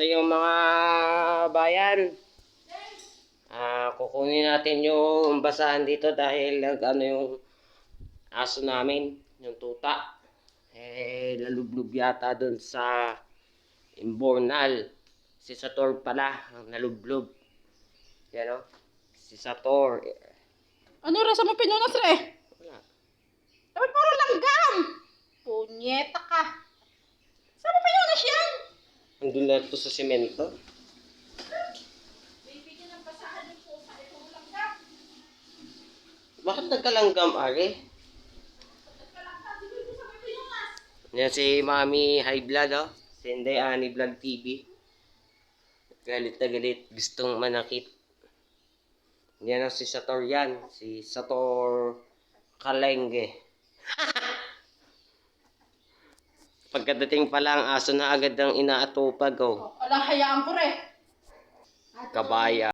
sa iyo mga bayan. Kukunin natin yung basahan dito dahil ano yung aso namin, yung tuta. Nalublog yata dun sa imbornal. Si Sator pala ang nalublog. Yan o. Si Sator. Ano rasa mo pinunas re? Wala. Dapat puro langgam! Punyeta ka! Saan mo pinunas yan? Andun na ito sa semento. Bibigyan ng basahan ng pusa, puro langgam. Bakit nagkalanggam, Ari? Nagkalanggam, di ba sa mo pinunas? Yan si Mami High Blood, oh. Si Inday Ani Vlog TV. Galit na galit. Gustong manakit. Yan ang si Sator yan. Si Sator Kalengge. Pagkadating pa lang, aso na agad ang inaatupag, oh. Ala, hayaan ko re. Kabaya.